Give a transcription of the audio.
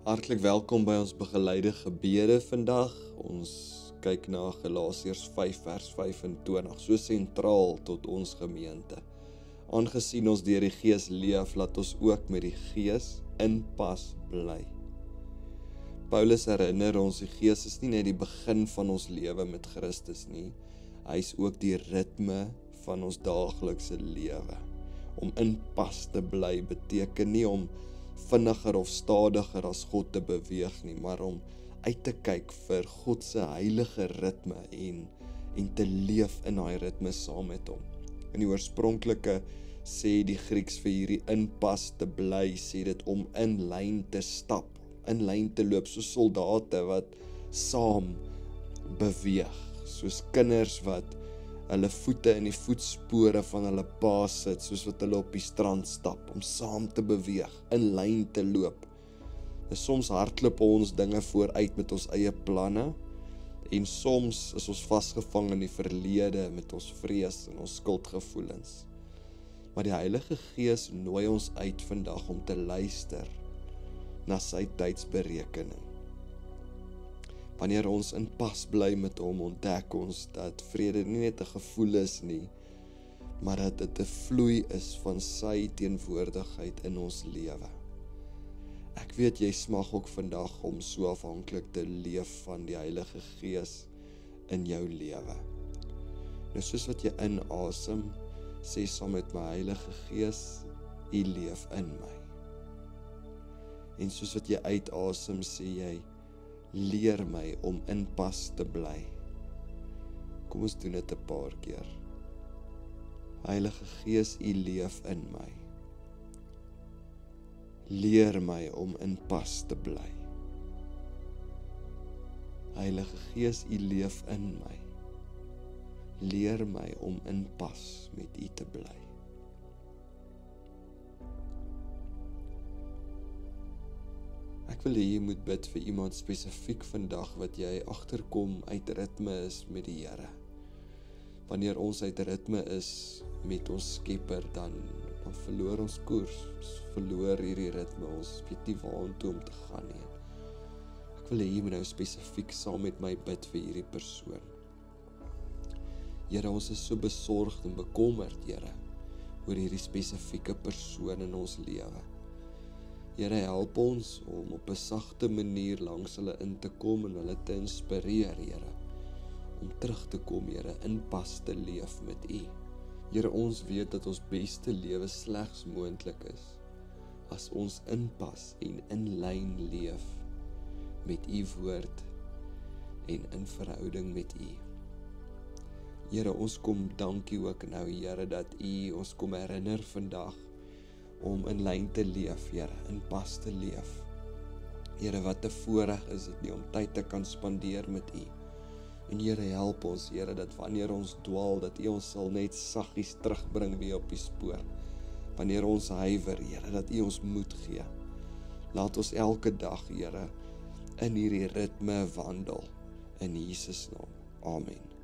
Hartlik welkom by ons begeleide gebede vandag. Ons kyk na Galasiërs 5 vers 25, so sentraal tot ons gemeente. Aangesien ons deur die Gees leef, laat ons ook met die Gees in pas bly. Paulus herinner ons, die Gees is nie net die begin van ons lewe met Christus nie, hy is ook die ritme van ons daaglikse lewe. Om in pas te bly beteken nie om vinniger of stadiger as God te beweeg nie, maar om uit te kyk vir God se heilige ritme en te leef in daai ritme saam met hom. In die oorspronklike sê die Grieks vir hierdie inpas te bly, sê dit om in lyn te stap, in lyn te loop, soos soldate wat saam beweeg, soos kinders wat hulle voete in die voetspore van hulle pa sit, soos wat hulle op die strand stap, om saam te beweeg, in lyn te loop. En soms hardloop ons dinge vooruit met ons eie planne, en soms is ons vasgevang in die verlede met ons vrees en ons skuldgevoelens. Maar die Heilige Gees nooi ons uit vandag om te luister na sy tydsberekening. Wanneer ons in pas bly met hom, ontdek ons dat vrede nie net 'n gevoel is nie, maar dat dit 'n vloei is van sy teenwoordigheid in ons lewe. Ek weet jy smag ook vandag om so afhanklik te leef van die Heilige Gees in jou lewe. Nou soos wat jy inasem, sê saam met my, Heilige Gees, U leef in my. En soos wat jy uitasem, sê jy, leer my om in pas te bly. Kom ons doen dit 'n paar keer. Heilige Gees, U leef in my. Leer my om in pas te bly. Heilige Gees, U leef in my. Leer my om in pas met U te bly. Ek wil hê jy moet bid vir iemand spesifiek vandag wat jy agterkom uit ritme is met die Here. Wanneer ons uit ritme is met ons Skepper, dan verloor ons koers, ons verloor hierdie ritme, ons weet nie waartoe om te gaan nie. Ek wil hê jy moet nou spesifiek saam met my bid vir hierdie persoon. Here, ons is so besorgd en bekommerd, Here, oor hierdie spesifieke persoon in ons lewe. Here, help ons om op 'n sagte manier langs hulle in te kom en hulle te inspireer, Here, om terug te kom, Here, in pas te leef met U. Here, ons weet dat ons beste lewe slegs moontlik is as ons in pas en in lyn leef met U woord en in verhouding met U. Here, ons kom dankie ook nou, Here, dat U ons kom herinner vandag om in lyn te leef, Here, in pas te leef. Here, wat 'n voorreg is dit nie om tyd te kan spandeer met U. En Here, help ons, Here, dat wanneer ons dwaal, dat U ons sal net saggies terugbring weer op die spoor. Wanneer ons huiwer, Here, dat U ons moed gee. Laat ons elke dag, Here, in hierdie ritme wandel. In Jesus naam. Amen.